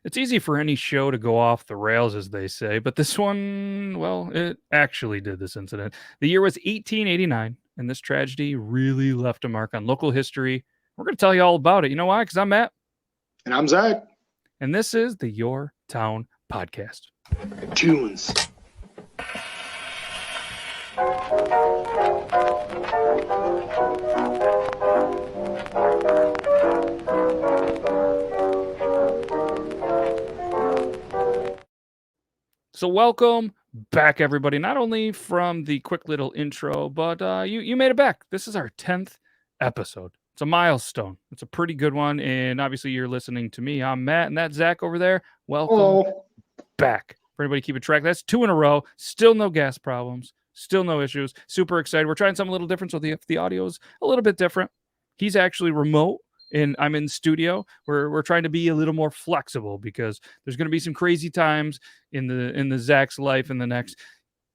It's easy for any show to go off the rails, as they say, but this one, well, it actually did this incident. The year was 1889, and this tragedy really left a mark on local history. We're going to tell you all about it. You know why? Because I'm Matt. And I'm Zach. And this is the Yore Town Podcast. Tunes. So welcome back, everybody. Not only from the quick little intro, but you made it back. This is our 10th episode. It's a milestone. It's a pretty good one. And obviously you're listening to me. I'm Matt, and that's Zach over there. Welcome back. For anybody keeping track, that's 2 in a row. Still no gas problems. Still no issues. Super excited. We're trying something a little different, so the audio is a little bit different. He's actually remote, and I'm in studio. We're trying to be a little more flexible because there's going to be some crazy times in the Zach's life in the next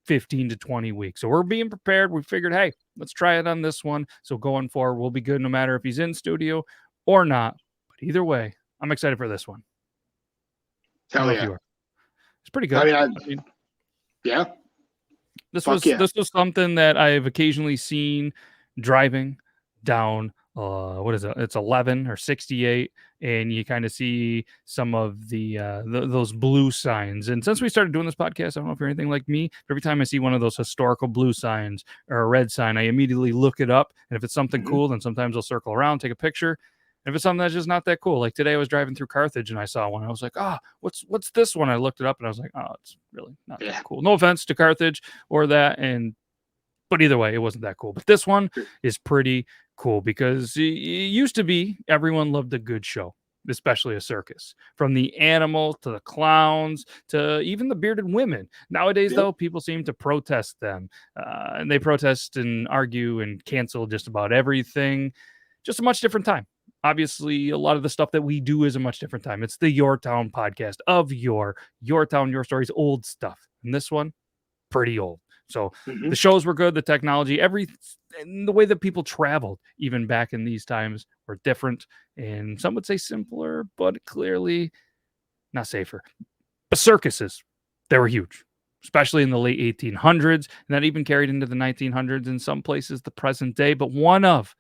15 to 20 weeks. So we're being prepared. We figured, hey, let's try it on this one. So going forward, we'll be good no matter if he's in studio or not. But either way, I'm excited for this one. Hell yeah. It's pretty good. I mean, yeah. This was something that I've occasionally seen driving down what is it? It's 11 or 68, and you kind of see some of those blue signs. And since we started doing this podcast, I don't know if you're anything like me, but every time I see one of those historical blue signs or a red sign, I immediately look it up. And if it's something cool, then sometimes I'll circle around, take a picture. If it's something that's just not that cool, like today I was driving through Carthage and I saw one. I was like, what's this one? I looked it up and I was like, it's really not that cool. No offense to Carthage or that, but either way, it wasn't that cool. But this one is pretty cool because it used to be everyone loved a good show, especially a circus. From the animals to the clowns to even the bearded women. Nowadays, though, people seem to protest them. And they protest and argue and cancel just about everything. Just a much different time. Obviously, a lot of the stuff that we do is a much different time. It's the Yore Town podcast of Yore Town, Yore Stories, old stuff. And this one, pretty old. So the shows were good, the technology, and the way that people traveled, even back in these times, were different. And some would say simpler, but clearly not safer. But circuses, they were huge, especially in the late 1800s. And that even carried into the 1900s, in some places the present day. But one of,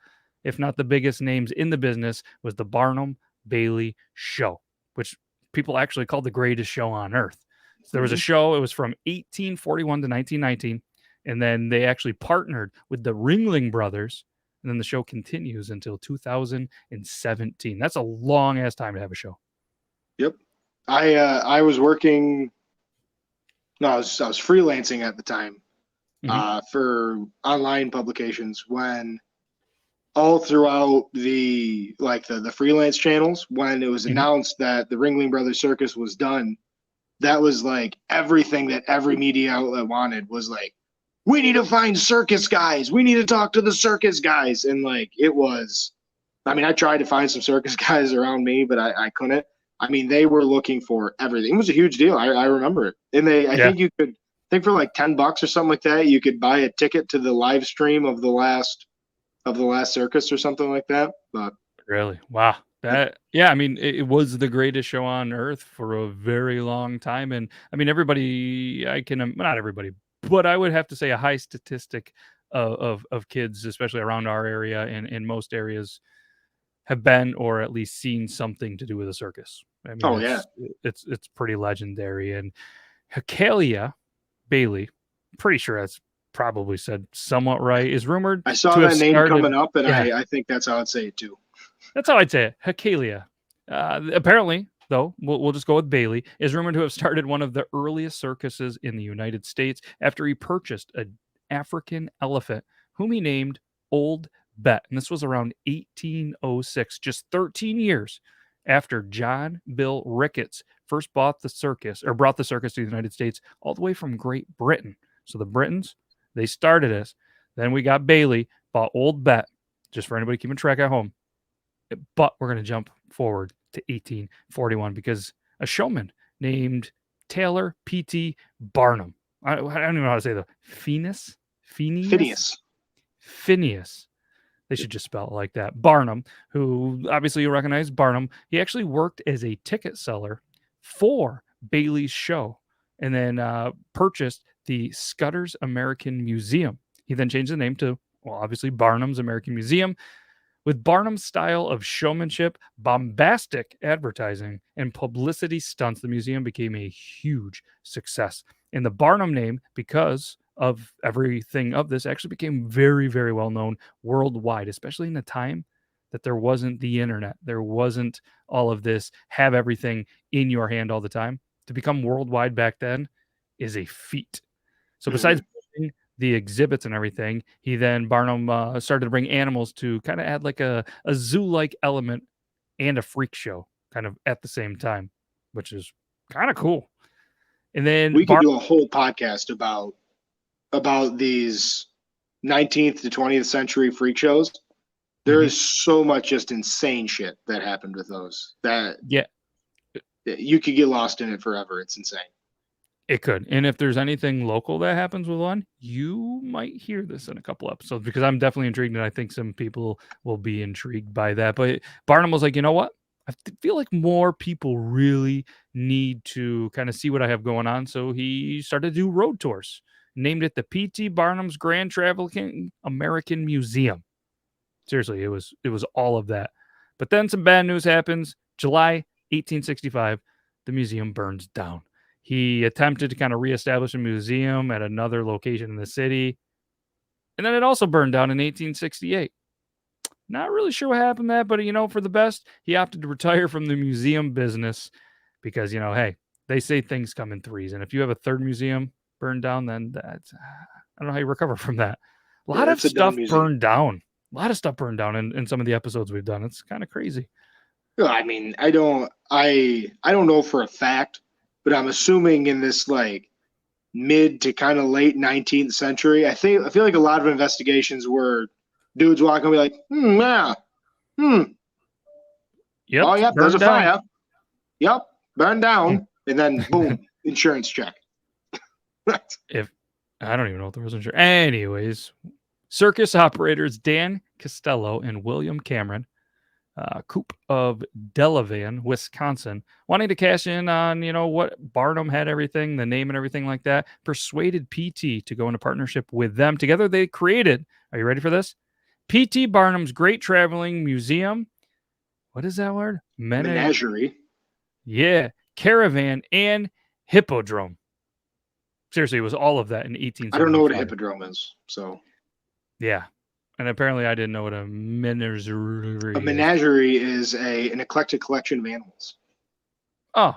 if not the biggest names in the business, was the Barnum Bailey Show, which people actually called the greatest show on earth. So there was a show, it was from 1841 to 1919, and then they actually partnered with the Ringling Brothers, and then the show continues until 2017. That's a long-ass time to have a show. Yep. I was working, I was freelancing at the time for online publications when all throughout the freelance channels, when it was announced that the Ringling Brothers Circus was done, that was like everything that every media outlet wanted was like, we need to find circus guys. We need to talk to the circus guys. And like, it was, I tried to find some circus guys around me, but I couldn't. They were looking for everything. It was a huge deal. I remember it. And I think for like $10 or something like that, you could buy a ticket to the live stream of the last circus or something like that. But really, wow. It was the greatest show on earth for a very long time. And everybody, not everybody, but I would have to say a high statistic of kids, especially around our area and in most areas, have been or at least seen something to do with a circus. It's pretty legendary. And Hakalia Bailey, pretty sure that's probably said somewhat right, is rumored. I saw that name coming up, and I think that's how I'd say it too. That's how I'd say it. Hakalia. Apparently, though, we'll just go with Bailey, is rumored to have started one of the earliest circuses in the United States after he purchased an African elephant, whom he named Old Bet. And this was around 1806, just 13 years after John Bill Ricketts first brought the circus to the United States all the way from Great Britain. So the Britons, they started us. Then we got Bailey, bought Old Bet, just for anybody keeping track at home. But we're going to jump forward to 1841 because a showman named Taylor P.T. Barnum, I don't even know how to say that. Phineas. They should just spell it like that. Barnum, who obviously you recognize Barnum. He actually worked as a ticket seller for Bailey's show, and then purchased the Scudder's American Museum. He then changed the name to, well, obviously Barnum's American Museum. With Barnum's style of showmanship, bombastic advertising, and publicity stunts, the museum became a huge success. And the Barnum name, because of everything of this, actually became very, very well known worldwide, especially in a time that there wasn't the internet. There wasn't all of this, have everything in your hand all the time. To become worldwide back then is a feat. So besides the exhibits and everything, Barnum started to bring animals to kind of add like a zoo-like element and a freak show kind of at the same time, which is kind of cool. And then we could do a whole podcast about these 19th to 20th century freak shows. There is so much just insane shit that happened with those that you could get lost in it forever. It's insane. It could. And if there's anything local that happens with one, you might hear this in a couple episodes, because I'm definitely intrigued, and I think some people will be intrigued by that. But Barnum was like, you know what? I feel like more people really need to kind of see what I have going on. So he started to do road tours, named it the P.T. Barnum's Grand Traveling American Museum. Seriously, it was all of that. But then some bad news happens. July 1865, the museum burns down. He attempted to kind of reestablish a museum at another location in the city. And then it also burned down in 1868. Not really sure what happened to that, but, for the best, he opted to retire from the museum business because, hey, they say things come in threes. And if you have a third museum burned down, then that's, I don't know how you recover from that. A lot of stuff burned down. A lot of stuff burned down in some of the episodes we've done. It's kind of crazy. I mean, I don't know for a fact, but I'm assuming in this like mid to kind of late 19th century, I feel like a lot of investigations were dudes walking and be like, Yep. Oh, yep, there's a fire. Yep, burned down. And then boom, insurance check. If I don't even know if there was insurance. Anyways, circus operators Dan Costello and William Cameron, Coop of Delavan, Wisconsin, wanting to cash in on, what Barnum had everything, the name and everything like that, persuaded PT to go into partnership with them. Together they created, are you ready for this? P.T. Barnum's Great Traveling Museum. What is that word? Menagerie. Yeah. Caravan and Hippodrome. Seriously, it was all of that in 1875. I don't know what a hippodrome is, so. Yeah. And apparently I didn't know what a menagerie is. A menagerie is an eclectic collection of animals. Oh,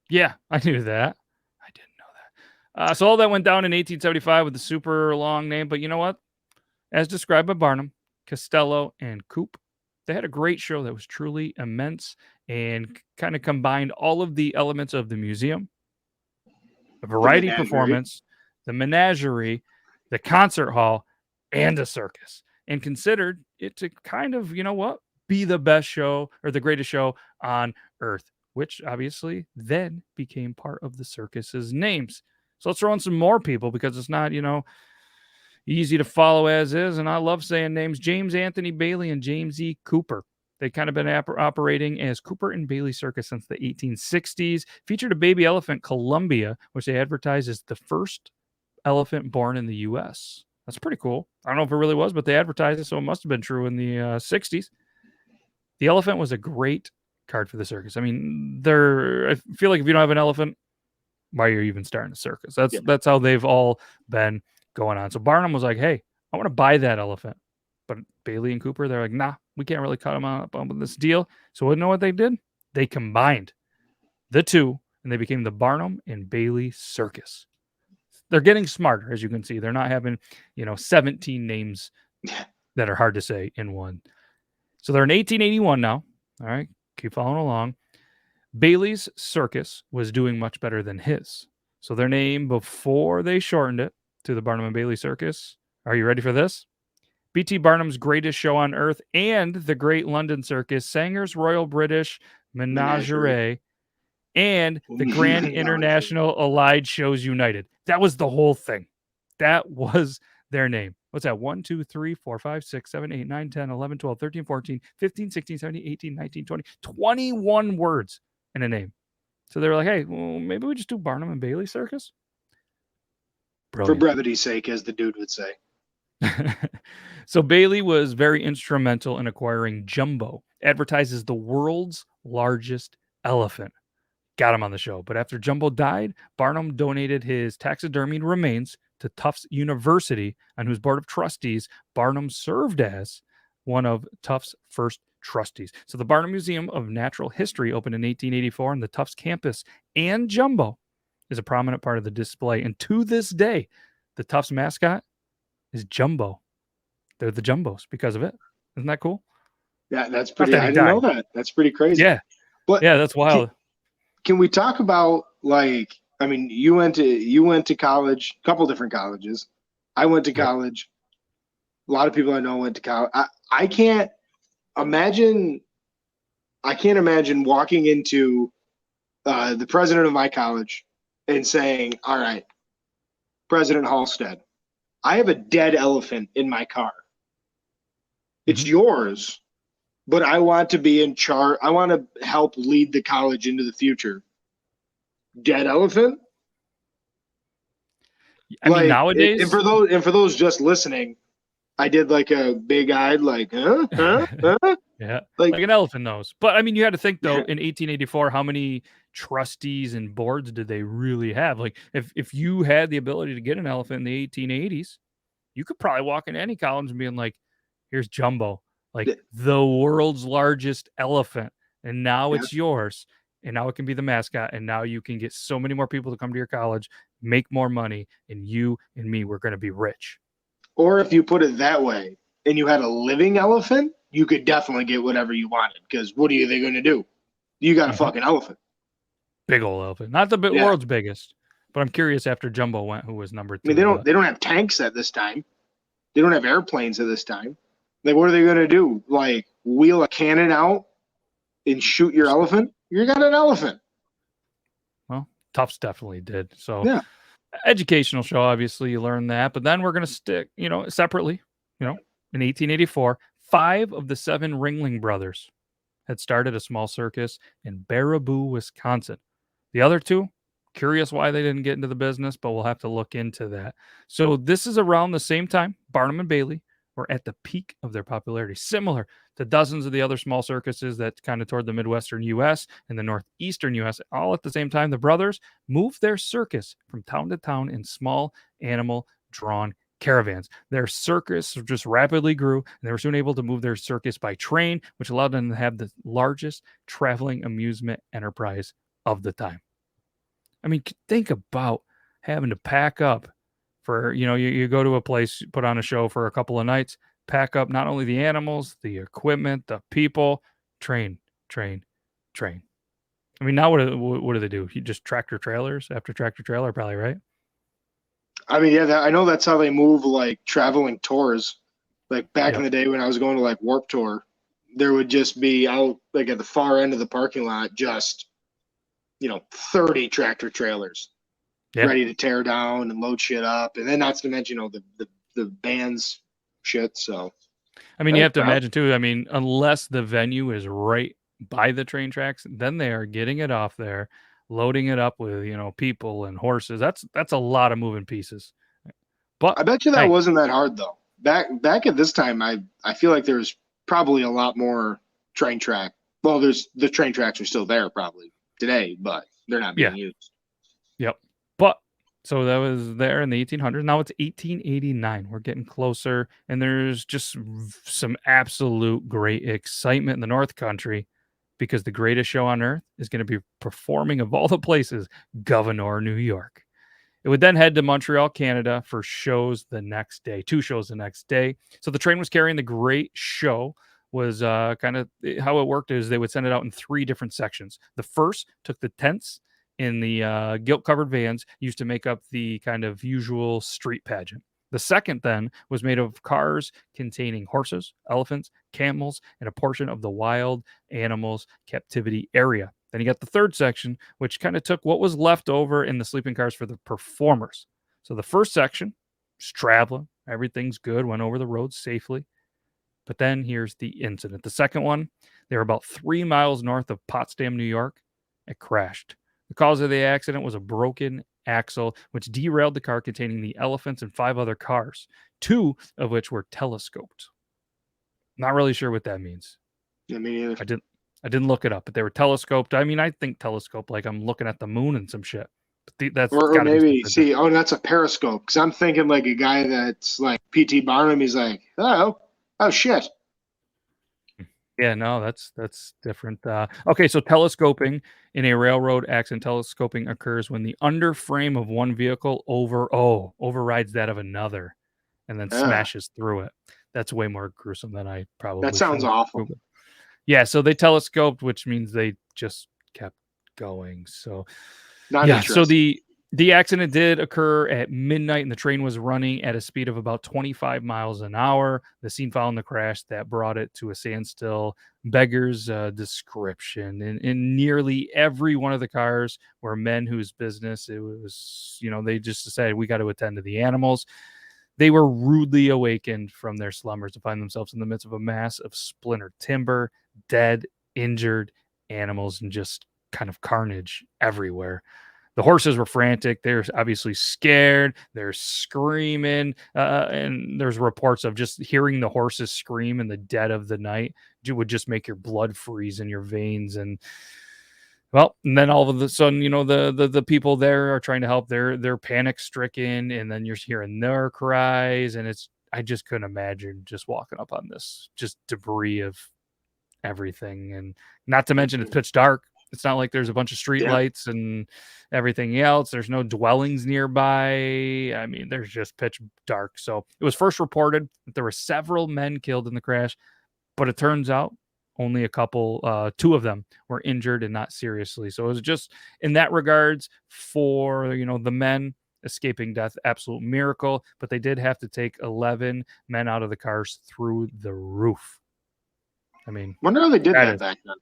yeah, I knew that. I didn't know that. So all that went down in 1875 with the super long name. But you know what? As described by Barnum, Costello, and Coop, they had a great show that was truly immense and kind of combined all of the elements of the museum, a variety performance, the menagerie, the concert hall, and a circus, and considered it to kind of, be the best show or the greatest show on earth, which obviously then became part of the circus's names. So let's throw in some more people because it's not, easy to follow as is. And I love saying names: James Anthony Bailey and James E. Cooper. They've kind of been operating as Cooper and Bailey Circus since the 1860s. Featured a baby elephant, Columbia, which they advertised as the first elephant born in the U.S. That's pretty cool. I don't know if it really was, but they advertised it, so it must have been true in the 60s. The elephant was a great card for the circus. I mean, I feel like if you don't have an elephant, why are you even starting a circus? That's how they've all been going on. So Barnum was like, hey, I want to buy that elephant. But Bailey and Cooper, they're like, nah, we can't really cut them up on this deal. So you know what they did? They combined the two, and they became the Barnum and Bailey Circus. They're getting smarter, as you can see. They're not having, 17 names that are hard to say in one. So they're in 1881 now. All right, keep following along. Bailey's Circus was doing much better than his. So their name, before they shortened it to the Barnum and Bailey Circus, are you ready for this? B.T. Barnum's Greatest Show on Earth and the Great London Circus, Sanger's Royal British Menagerie, and the Grand International Allied Shows United. That was the whole thing. That was their name. What's that? 1, 2, 3, 4, 5, 6, 7, 8, 9, 10, 11, 12, 13, 14, 15, 16, 17, 18, 19, 20. 21 words in a name. So they were like, hey, well, maybe we just do Barnum and Bailey Circus. For brevity's sake, as the dude would say. So Bailey was very instrumental in acquiring Jumbo, advertised as the world's largest elephant. Got him on the show. But after Jumbo died, Barnum donated his taxidermied remains to Tufts University, on whose board of trustees Barnum served as one of Tufts' first trustees. So the Barnum Museum of Natural History opened in 1884 on the Tufts campus, and Jumbo is a prominent part of the display. And to this day, the Tufts mascot is Jumbo. They're the Jumbos because of it. Isn't that cool? Yeah, that's pretty. I didn't know that. That's pretty crazy. Yeah, but yeah, that's wild. Can we talk about, like, I mean, you went to college, a couple different colleges. I went to college. A lot of people I know went to college. I can't imagine walking into the president of my college and saying, all right, President Halstead, I have a dead elephant in my car. It's yours, but I want to be in charge. I want to help lead the college into the future. Dead elephant? I mean, nowadays, and for those just listening, I did like a big-eyed, like, huh? Yeah, like an elephant nose. But I mean, you had to think though, in 1884, how many trustees and boards did they really have? Like, if you had the ability to get an elephant in the 1880s, you could probably walk into any college and being like, here's Jumbo, like the world's largest elephant, and now it's yours, and now it can be the mascot, and now you can get so many more people to come to your college, make more money, and you and me, we're going to be rich. Or if you put it that way, and you had a living elephant, you could definitely get whatever you wanted, because what are they going to do? You got a fucking elephant. Big old elephant. Not the world's biggest, but I'm curious after Jumbo went, who was number 2. I mean, they don't have tanks at this time. They don't have airplanes at this time. Like, what are they going to do? Like, wheel a cannon out and shoot your elephant? You got an elephant. Well, Tufts definitely did. So, educational show, obviously, you learn that. But then we're going to stick, separately, in 1884, 5 of the 7 Ringling brothers had started a small circus in Baraboo, Wisconsin. The other 2, curious why they didn't get into the business, but we'll have to look into that. So this is around the same time Barnum and Bailey were at the peak of their popularity, similar to dozens of the other small circuses that kind of toured the Midwestern U.S. and the Northeastern U.S. All at the same time, the brothers moved their circus from town to town in small animal-drawn caravans. Their circus just rapidly grew, and they were soon able to move their circus by train, which allowed them to have the largest traveling amusement enterprise of the time. I mean, think about having to pack up for, you go to a place, put on a show for a couple of nights, pack up not only the animals, the equipment, the people, train. I mean, now what do they do? You just tractor trailers after tractor trailer, probably, right? I mean, I know that's how they move, like, traveling tours. Like, back in the day when I was going to, like, Warped Tour, there would just be out, like, at the far end of the parking lot, just 30 tractor trailers ready to tear down and load shit up. And then not to mention, the band's shit. So, I mean, you have to imagine too, I mean, unless the venue is right by the train tracks, then they are getting it off there, loading it up with, people and horses. That's a lot of moving pieces. But I bet you that wasn't that hard though. Back at this time, I feel like there's probably a lot more train track. Well, the train tracks are still there probably today, but they're not being used. Yep. But so that was there in the 1800s. Now it's 1889. We're getting closer, and there's just some absolute great excitement in the North Country because the greatest show on earth is going to be performing, of all the places, Governor, New York. It would then head to Montreal, Canada for shows the next day, 2 shows the next day. So the train was carrying the great show. Was kind of how it worked is they would send it out in 3 different sections. The first took the tents in the gilt-covered vans used to make up the kind of usual street pageant. The second then was made of cars containing horses, elephants, camels, and a portion of the wild animals captivity area. Then you got the third section, which kind of took what was left over in the sleeping cars for the performers. So the first section was traveling. Everything's good. Went over the road safely. But then here's the incident. The second one, they were about 3 miles north of Potsdam, New York. It crashed. The cause of the accident was a broken axle, which derailed the car containing the elephants and 5 other cars, 2 of which were telescoped. Not really sure what that means. Yeah, me neither. I didn't look it up, but they were telescoped. I mean, I think telescope like I'm looking at the moon and some shit. But that's or maybe that's a periscope, because I'm thinking like a guy that's like P.T. Barnum. He's like, oh shit. Yeah, no, that's different. Okay, so telescoping in a railroad accident, telescoping occurs when the underframe of one vehicle overrides that of another, and then smashes through it. That's way more gruesome than I probably. That sounds awful. Yeah, so they telescoped, which means they just kept going. So, so the accident did occur at midnight, and the train was running at a speed of about 25 miles an hour. The scene following the crash that brought it to a standstill beggars description. In nearly every one of the cars were men whose business it was, they just decided we got to attend to the animals. They were rudely awakened from their slumbers to find themselves in the midst of a mass of splintered timber, dead, injured animals, and just kind of carnage everywhere. The horses were frantic. They're obviously scared. They're screaming. And there's reports of just hearing the horses scream in the dead of the night would just make your blood freeze in your veins. And then all of a sudden, the people there are trying to help. They're panic stricken. And then you're hearing their cries. And I just couldn't imagine just walking up on this, just debris of everything. And not to mention it's pitch dark. It's not like there's a bunch of street lights and everything else. There's no dwellings nearby. I mean, there's just pitch dark. So it was first reported that there were several men killed in the crash, but it turns out only a couple, 2 of them were injured and not seriously. So it was just in that regards for, the men escaping death, absolute miracle, but they did have to take 11 men out of the cars through the roof. I mean, wonder how they did that back then.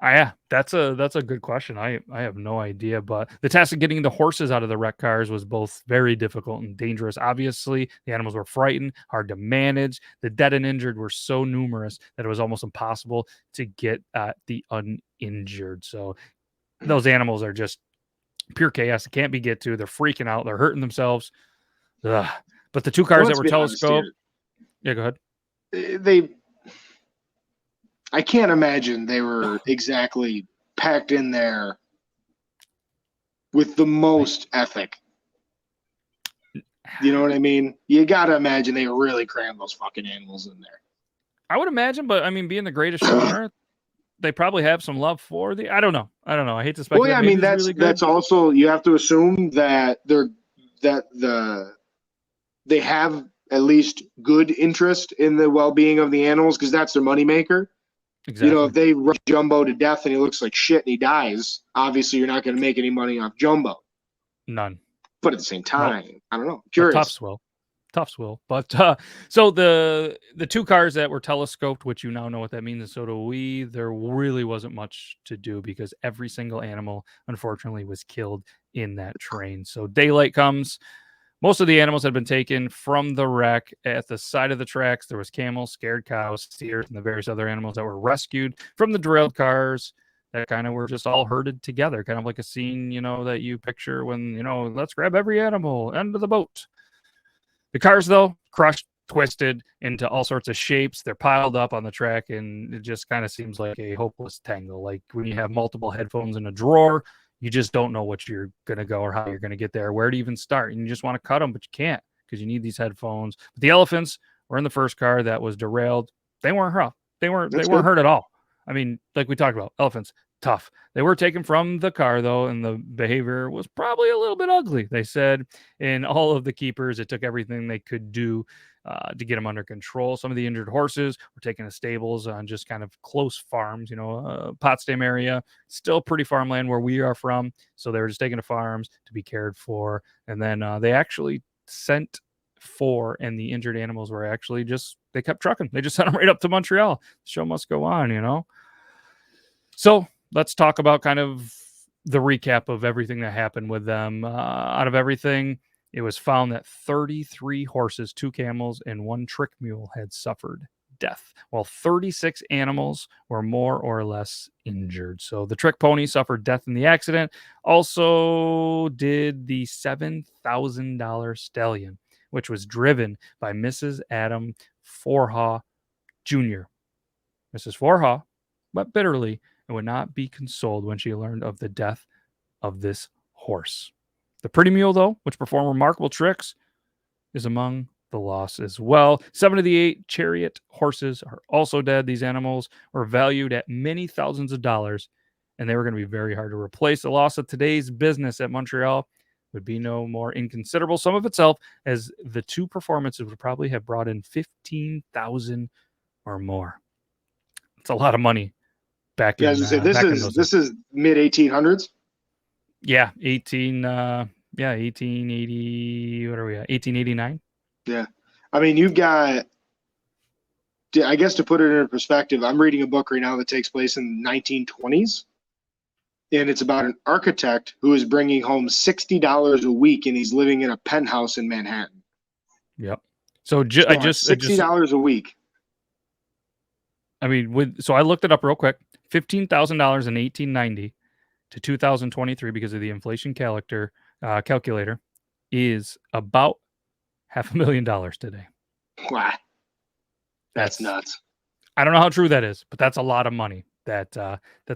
Yeah, that's a good question. I have no idea, but the task of getting the horses out of the wrecked cars was both very difficult and dangerous. Obviously, the animals were frightened, hard to manage. The dead and injured were so numerous that it was almost impossible to get at the uninjured. So those animals are just pure chaos. They can't be get to. They're freaking out. They're hurting themselves. Ugh. But the 2 cars that were telescoped. Yeah, go ahead. I can't imagine they were exactly packed in there with the most ethic. You know what I mean? You got to imagine they really crammed those fucking animals in there. I would imagine, but I mean, being the greatest show on earth, they probably have some love for I don't know. I hate to speculate. Well, yeah, I mean, that's also, you have to assume that they have at least good interest in the well-being of the animals, because that's their moneymaker. Exactly. If they rush Jumbo to death and he looks like shit and he dies, obviously you're not going to make any money off Jumbo. None. But at the same time, I don't know. Curious. Tough swill. But so the 2 cars that were telescoped, which you now know what that means, and so do we, there really wasn't much to do because every single animal, unfortunately, was killed in that train. So daylight comes. Most of the animals had been taken from the wreck. At the side of the tracks, there was camels, scared cows, steers, and the various other animals that were rescued from the derailed cars that kind of were just all herded together, kind of like a scene, that you picture when, let's grab every animal, end of the boat. The cars, though, crushed, twisted into all sorts of shapes. They're piled up on the track, and it just kind of seems like a hopeless tangle. Like when you have multiple headphones in a drawer, you just don't know what you're going to go or how you're going to get there, where to even start. And you just want to cut them, but you can't because you need these headphones. But the elephants were in the first car that was derailed. They weren't hurt. They weren't hurt at all. I mean, like we talked about, elephants, tough. They were taken from the car, though, and the behavior was probably a little bit ugly, they said. And all of the keepers, it took everything they could do to get them under control. Some of the injured horses were taken to stables on just kind of close farms, Potsdam area, still pretty farmland where we are from. So they were just taken to farms to be cared for. And then they actually sent 4, and the injured animals were actually they kept trucking. They just sent them right up to Montreal. The show must go on, So let's talk about kind of the recap of everything that happened with them. Out of everything, it was found that 33 horses, 2 camels, and 1 trick mule had suffered death, while 36 animals were more or less injured. So the trick pony suffered death in the accident. Also did the $7,000 stallion, which was driven by Mrs. Adam Forhaw Jr. Mrs. Forhaw wept bitterly and would not be consoled when she learned of the death of this horse. The pretty mule, though, which performed remarkable tricks, is among the loss as well. 7 of the 8 chariot horses are also dead. These animals were valued at many thousands of dollars, and they were going to be very hard to replace. The loss of today's business at Montreal would be no more inconsiderable sum of itself, as the 2 performances would probably have brought in $15,000 or more. It's a lot of money back in. This is mid 1800s. Yeah, 1880. What are we at? 1889. Yeah, I mean, you've got. I guess to put it in perspective, I'm reading a book right now that takes place in the 1920s, and it's about an architect who is bringing home $60 a week, and he's living in a penthouse in Manhattan. Yep. So $60 a week. I mean, so I looked it up real quick. $15,000 in 1890 to 2023, because of the inflation calculator, is about $500,000 today. Wow, that's nuts. I don't know how true that is, but that's a lot of money that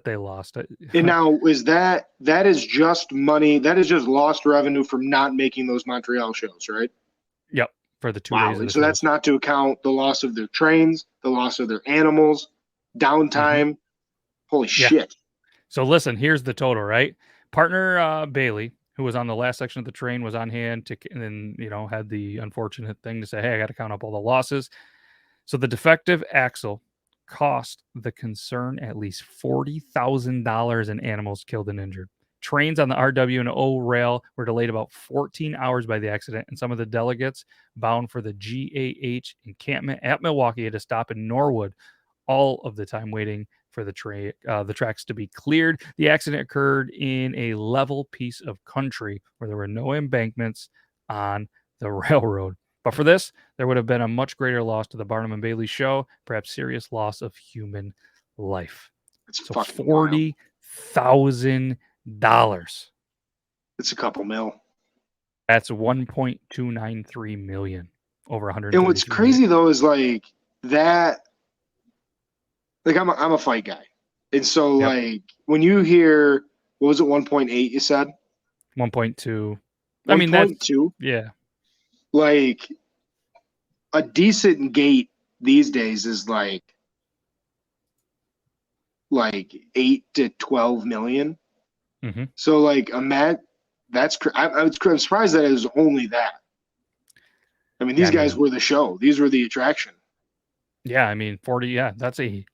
they lost. And now, is that is just money? That is just lost revenue from not making those Montreal shows, right? Yep. For the 2 days. And so that's not to account the loss of their trains, the loss of their animals, downtime. Holy shit. So listen, here's the total, right? Partner Bailey, who was on the last section of the train, was on hand and then, had the unfortunate thing to say, hey, I got to count up all the losses. So the defective axle cost the concern at least $40,000 in animals killed and injured. Trains on the RW and O rail were delayed about 14 hours by the accident, and some of the delegates bound for the GAH encampment at Milwaukee had to stop in Norwood all of the time waiting for the tracks to be cleared. The accident occurred in a level piece of country where there were no embankments on the railroad. But for this, there would have been a much greater loss to the Barnum and Bailey show, perhaps serious loss of human life. So $40,000. It's a couple mil. That's $1.293 million over 100. And what's crazy though is like that. Like I'm a fight guy, and so like when you hear, what was it, 1.8? You said 1.2. I mean, that's 2. Yeah. Like a decent gate these days is like 8 to 12 million. Mm-hmm. So like I'm surprised that it was only that. I mean, these guys were the show. These were the attraction. Yeah, I mean 40. Yeah, that's a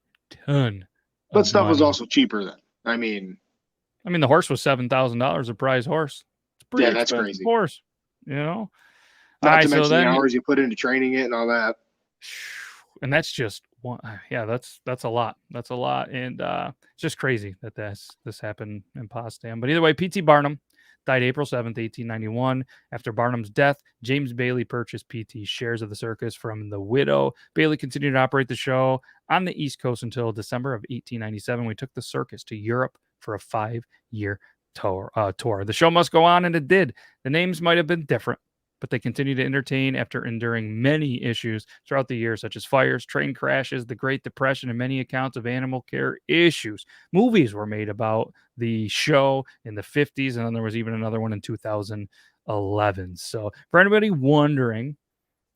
ton. But stuff was also cheaper then. I mean, the horse was $7,000 a prize horse. It's pretty that's crazy. Horse, Not to mention the hours you put into training it and all that. And that's just one. Yeah, that's a lot. That's a lot, and it's just crazy that this happened in Potsdam. But either way, P.T. Barnum died April 7th, 1891. After Barnum's death, James Bailey purchased P.T.'s shares of the circus from the widow. Bailey continued to operate the show on the East Coast until December of 1897. We took the circus to Europe for a 5-year tour. The show must go on, and it did. The names might have been different, but they continued to entertain after enduring many issues throughout the year, such as fires, train crashes, the Great Depression, and many accounts of animal care issues. Movies were made about the show in the 50s, and then there was even another one in 2011. So for anybody wondering,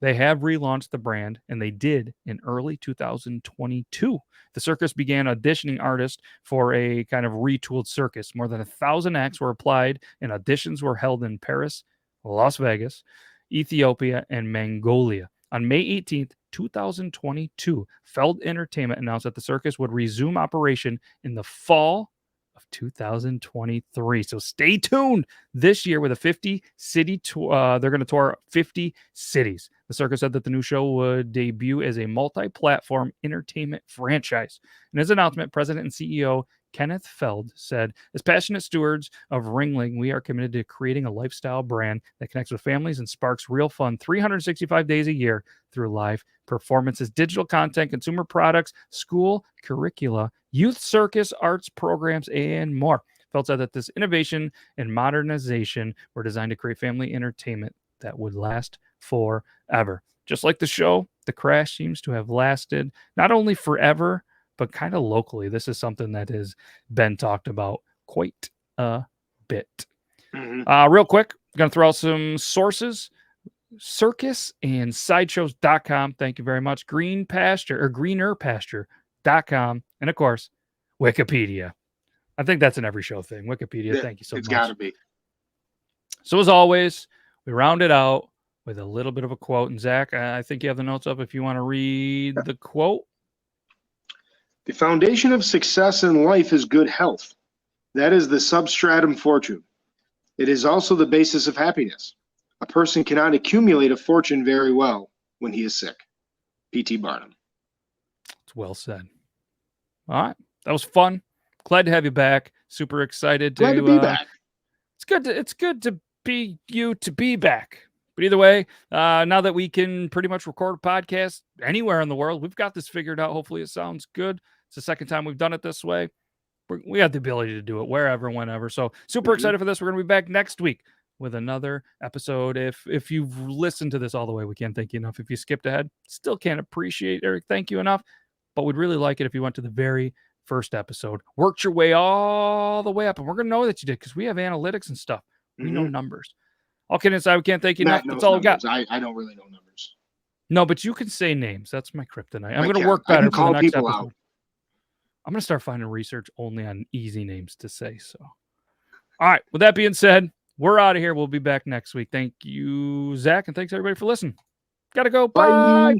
they have relaunched the brand, and they did in early 2022. The circus began auditioning artists for a kind of retooled circus. More than 1,000 acts were applied, and auditions were held in Paris, Las Vegas, Ethiopia, and Mongolia. On May 18th, 2022, Feld Entertainment announced that the circus would resume operation in the fall of 2023. So stay tuned this year with a 50-city tour. They're going to tour 50 cities. The circus said that the new show would debut as a multi-platform entertainment franchise. In his announcement, President and CEO Kenneth Feld, said, as passionate stewards of Ringling, we are committed to creating a lifestyle brand that connects with families and sparks real fun 365 days a year through live performances, digital content, consumer products, school curricula, youth circus, arts programs, and more. Feld said that this innovation and modernization were designed to create family entertainment that would last forever. Just like the show, the crash seems to have lasted not only forever, but kind of locally. This is something that has been talked about quite a bit. Real quick, I'm going to throw out some sources. Circus and sideshows.com. Thank you very much. Green Pasture or greenerpasture.com. And of course, Wikipedia. I think that's an every show thing. Wikipedia. Yeah, thank you so much. It's got to be. So as always, we round it out with a little bit of a quote. And Zach, I think you have the notes up if you want to read the quote. The foundation of success in life is good health. That is the substratum fortune. It is also the basis of happiness. A person cannot accumulate a fortune very well when he is sick. P.T. Barnum. It's well said. All right. That was fun. Glad to have you back. Super excited Glad to be back. It's good to be back. But either way, now that we can pretty much record a podcast anywhere in the world, we've got this figured out. Hopefully it sounds good. It's the second time we've done it this way. We have the ability to do it wherever, whenever. So super excited for this. We're going to be back next week with another episode. If you've listened to this all the way, we can't thank you enough. If you skipped ahead, still can't appreciate Eric. Thank you enough. But we'd really like it if you went to the very first episode, worked your way all the way up. And we're going to know that you did because we have analytics and stuff. We know numbers. All kidding aside, we can't thank you enough. That's all we got. I don't really know numbers. No, but you can say names. That's my kryptonite. I'm going to work better for the next episode. Out. I'm going to start finding research only on easy names to say. So, all right. With that being said, we're out of here. We'll be back next week. Thank you, Zach, and thanks everybody for listening. Gotta go. Bye.